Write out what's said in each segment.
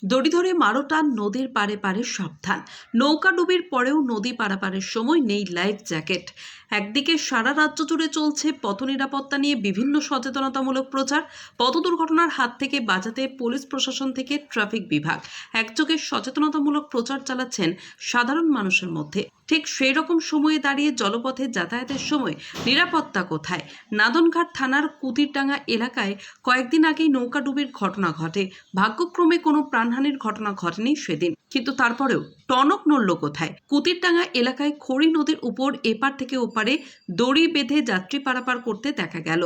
দড়ি ধরে মারোটান, নদীর পারে পারে সাবধান। নৌকা ডুবির পরেও নদী পারাপারের সময় নেই লাইফ জ্যাকেট। একদিকে সারা রাজ্য জুড়ে চলছে পথ নিরাপত্তা নিয়ে বিভিন্ন সচেতনতামূলক প্রচার। পথ দুর্ঘটনার হাত থেকে বাঁচাতে পুলিশ প্রশাসন থেকে ট্রাফিক বিভাগ একযোগে সচেতনতামূলক প্রচার চালাচ্ছেন সাধারণ মানুষের মধ্যে। ঠিক সেই রকম সময়ে দাঁড়িয়ে জলপথে যাতায়াতের সময় নিরাপত্তা কোথায়? নাদনঘাট থানার কুতিরডাঙ্গা এলাকায় কয়েকদিন আগেই নৌকা ডুবির ঘটনা ঘটে। ভাগ্যক্রমে কোনো প্রাণহানির ঘটনা ঘটেনি সেদিন, কিন্তু তারপরেও টনক নড়ল কোথায়? কুতিরডাঙ্গা এলাকায় খড়ি নদীর উপর এপার থেকে ওপারে দড়ি বেঁধে যাত্রী পারাপার করতে দেখা গেল।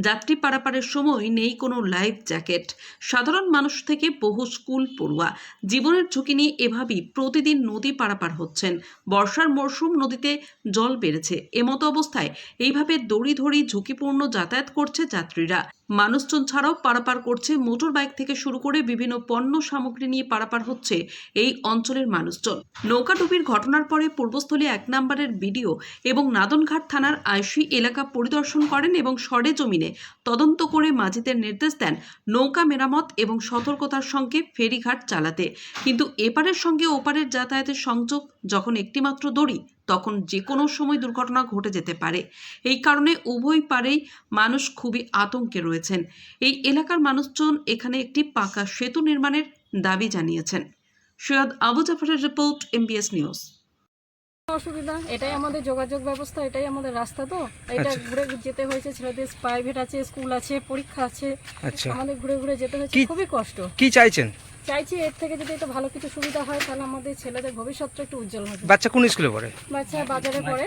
যাত্রী পারাপারের সময় নেই কোনো লাইফ জ্যাকেট। সাধারণ মানুষ থেকে বহু স্কুল পড়ুয়া জীবনের ঝুঁকি নিয়ে এভাবেই প্রতিদিন নদী পারাপার হচ্ছেন। বর্ষার মরশুম, নদীতে জল বেড়েছে। এমতো অবস্থায় এইভাবে দড়ি ধরে ঝুঁকিপূর্ণ যাতায়াত করছে যাত্রীরা। মানুষজন ছাড়াও পারাপার করছে মোটর বাইক থেকে শুরু করে বিভিন্ন পণ্য সামগ্রী নিয়ে পারাপার হচ্ছে এই অঞ্চলের মানুষজন। নৌকাডুবির ঘটনার পরে পূর্বস্থলী 1 নম্বরের বিডিও এবং নাদনঘাট থানার আইসি এলাকা পরিদর্শন করেন এবং সরেজমিনে তদন্ত করে মাঝিদের নির্দেশ দেন নৌকা মেরামত এবং সতর্কতার সঙ্গে ফেরিঘাট চালাতে। কিন্তু এপারের সঙ্গে ওপারের যাতায়াতের সংযোগ যখন একটিমাত্র দড়ি, তখন যে কোনো সময় দুর্ঘটনা ঘটে যেতে পারে। এই কারণে উভয় পারেই মানুষ খুবই আতঙ্কে রয়েছেন। এই এলাকার মানুষজন এখানে একটি পাকা সেতু নির্মাণের দাবি জানিয়েছেন। সৈয়দ আবু জাফরের রিপোর্ট, MBS নিউজ। অসুবিধা এটাই আমাদের যোগাযোগ ব্যবস্থা, এটাই আমাদের রাস্তা। তো এটা ঘুরে যেতে হয়েছে, ছেলেদের প্রাইভেট আছে, স্কুল আছে, পরীক্ষা আছে, আমাদের ঘুরে ঘুরে যেতে হয়েছে, খুবই কষ্ট। কি চাইছেন? চাইছি এর থেকে যদি একটু ভালো কিছু সুবিধা হয় তাহলে আমাদের ছেলেদের ভবিষ্যৎটা একটু উজ্জ্বল হবে। বাচ্চা কোন স্কুলে পড়ে? বাচ্চা বাজারে পড়ে,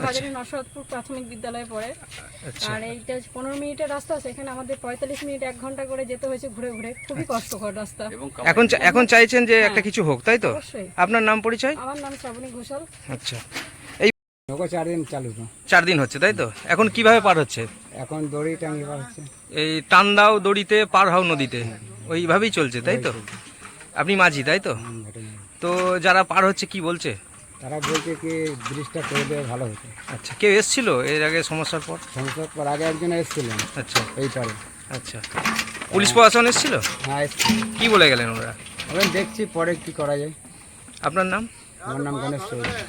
বাজারে নরসদপুর প্রাথমিক বিদ্যালয়ে পড়ে। আর এইটা 15 মিনিটের রাস্তা, সেখানে আমাদের 45 মিনিট 1 ঘন্টা করে যেতে হয়েছে ঘুরে ঘুরে, খুবই কষ্টকর রাস্তা। এখন চাইছেন যে একটা কিছু হোক, তাই তো? অবশ্যই। আপনার নাম পরিচয়? আমার নাম শ্রাবণী ঘোষাল। আচ্ছা, এই 4 দিন চালু তো। 4 দিন হচ্ছে, তাই তো? এখন কিভাবে পার হচ্ছে? এখন দড়ি টাঙিয়ে পার হচ্ছে। এই টান দাও দড়িতে, পার হও নদীতে, ওইভাবেই চলছে, তাই তো? আপনি মাঝি, তাই তো? তো যারা পার হচ্ছে কি বলছে? তারা বলছে কি ব্রিজটা করে দেওয়া ভালো হতো। আচ্ছা, কেউ এসেছিল এর আগে সমস্যার পর? সমস্যার পর আগে একজন এসেছিলেন। আচ্ছা, এই পারে। আচ্ছা, পুলিশ প্রশাসন এসেছিল? হ্যাঁ এসেছিল। কি বলে গেলেন ওরা? এখন দেখছি পরে কি করা যায়। আপনার নাম? আমার নাম গণেশ চৌধুরী।